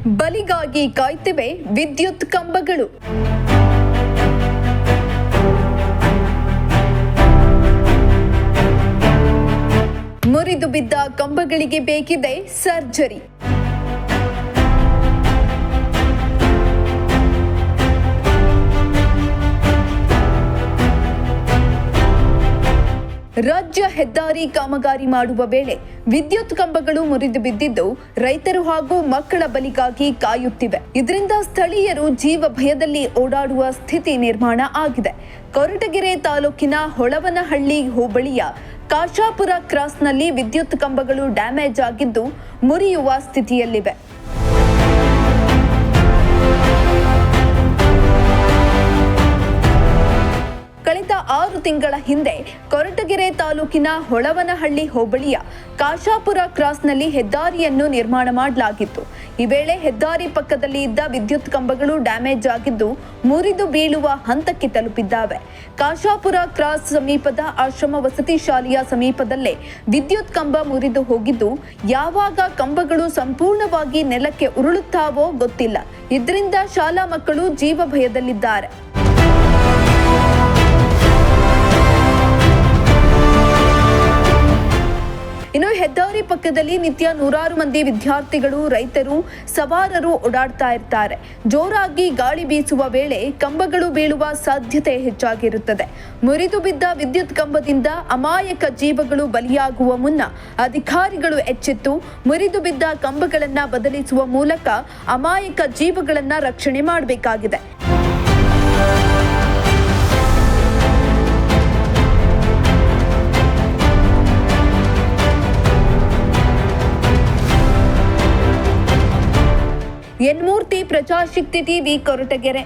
ಬಲಿಗಾಗಿ ಕಾಯ್ತಿವೆ ವಿದ್ಯುತ್ ಕಂಬಗಳು. ಮುರಿದು ಬಿದ್ದ ಕಂಬಗಳಿಗೆ ಬೇಕಿದೆ ಸರ್ಜರಿ. ರಾಜ್ಯ ಹೆದ್ದಾರಿ ಕಾಮಗಾರಿ ಮಾಡುವ ವೇಳೆ ವಿದ್ಯುತ್ ಕಂಬಗಳು ಮುರಿದು ಬಿದ್ದಿದ್ದು ರೈತರು ಹಾಗೂ ಮಕ್ಕಳ ಬಲಿಗಾಗಿ ಕಾಯುತ್ತಿವೆ. ಇದರಿಂದ ಸ್ಥಳೀಯರು ಜೀವ ಭಯದಲ್ಲಿ ಓಡಾಡುವ ಸ್ಥಿತಿ ನಿರ್ಮಾಣ ಆಗಿದೆ. ಕೊರಟಗೆರೆ ತಾಲೂಕಿನ ಹೊಳವನಹಳ್ಳಿ ಹೋಬಳಿಯ ಕಾಶಾಪುರ ಕ್ರಾಸ್ನಲ್ಲಿ ವಿದ್ಯುತ್ ಕಂಬಗಳು ಡ್ಯಾಮೇಜ್ ಆಗಿದ್ದು ಮುರಿಯುವ ಸ್ಥಿತಿಯಲ್ಲಿವೆ. ಕಳೆದ 6 ತಿಂಗಳ ಹಿಂದೆ ಕೊರಟಗೆರೆ ತಾಲೂಕಿನ ಹೊಳವನಹಳ್ಳಿ ಹೋಬಳಿಯ ಕಾಶಾಪುರ ಕ್ರಾಸ್ನಲ್ಲಿ ಹೆದ್ದಾರಿಯನ್ನು ನಿರ್ಮಾಣ ಮಾಡಲಾಗಿತ್ತು. ಈ ವೇಳೆ ಹೆದ್ದಾರಿ ಪಕ್ಕದಲ್ಲಿ ಇದ್ದ ವಿದ್ಯುತ್ ಕಂಬಗಳು ಡ್ಯಾಮೇಜ್ ಆಗಿದ್ದು ಮುರಿದು ಬೀಳುವ ಹಂತಕ್ಕೆ ತಲುಪಿದ್ದಾವೆ. ಕಾಶಾಪುರ ಕ್ರಾಸ್ ಸಮೀಪದ ಆಶ್ರಮ ವಸತಿ ಶಾಲೆಯ ಸಮೀಪದಲ್ಲೇ ವಿದ್ಯುತ್ ಕಂಬ ಮುರಿದು ಹೋಗಿದ್ದು ಯಾವಾಗ ಕಂಬಗಳು ಸಂಪೂರ್ಣವಾಗಿ ನೆಲಕ್ಕೆ ಉರುಳುತ್ತಾವೋ ಗೊತ್ತಿಲ್ಲ. ಇದರಿಂದ ಶಾಲಾ ಮಕ್ಕಳು ಜೀವ ಭಯದಲ್ಲಿದ್ದಾರೆ. ಇನ್ನು ಹೆದ್ದಾರಿ ಪಕ್ಕದಲ್ಲಿ ನಿತ್ಯ ನೂರಾರು ಮಂದಿ ವಿದ್ಯಾರ್ಥಿಗಳು, ರೈತರು, ಸವಾರರು ಓಡಾಡ್ತಾ ಇರ್ತಾರೆ. ಜೋರಾಗಿ ಗಾಳಿ ಬೀಸುವ ವೇಳೆ ಕಂಬಗಳು ಬೀಳುವ ಸಾಧ್ಯತೆ ಹೆಚ್ಚಾಗಿರುತ್ತದೆ. ಮುರಿದು ಬಿದ್ದ ವಿದ್ಯುತ್ ಕಂಬದಿಂದ ಅಮಾಯಕ ಜೀವಗಳು ಬಲಿಯಾಗುವ ಮುನ್ನ ಅಧಿಕಾರಿಗಳು ಎಚ್ಚೆತ್ತು ಮುರಿದು ಬಿದ್ದ ಕಂಬಗಳನ್ನು ಬದಲಿಸುವ ಮೂಲಕ ಅಮಾಯಕ ಜೀವಗಳನ್ನು ರಕ್ಷಣೆ ಮಾಡಬೇಕಾಗಿದೆ. ಎನ್ ಮೂರ್ತಿ, ಪ್ರಜಾಶಕ್ತಿ ಟಿವಿ, ಕೊರಟಗೆರೆ.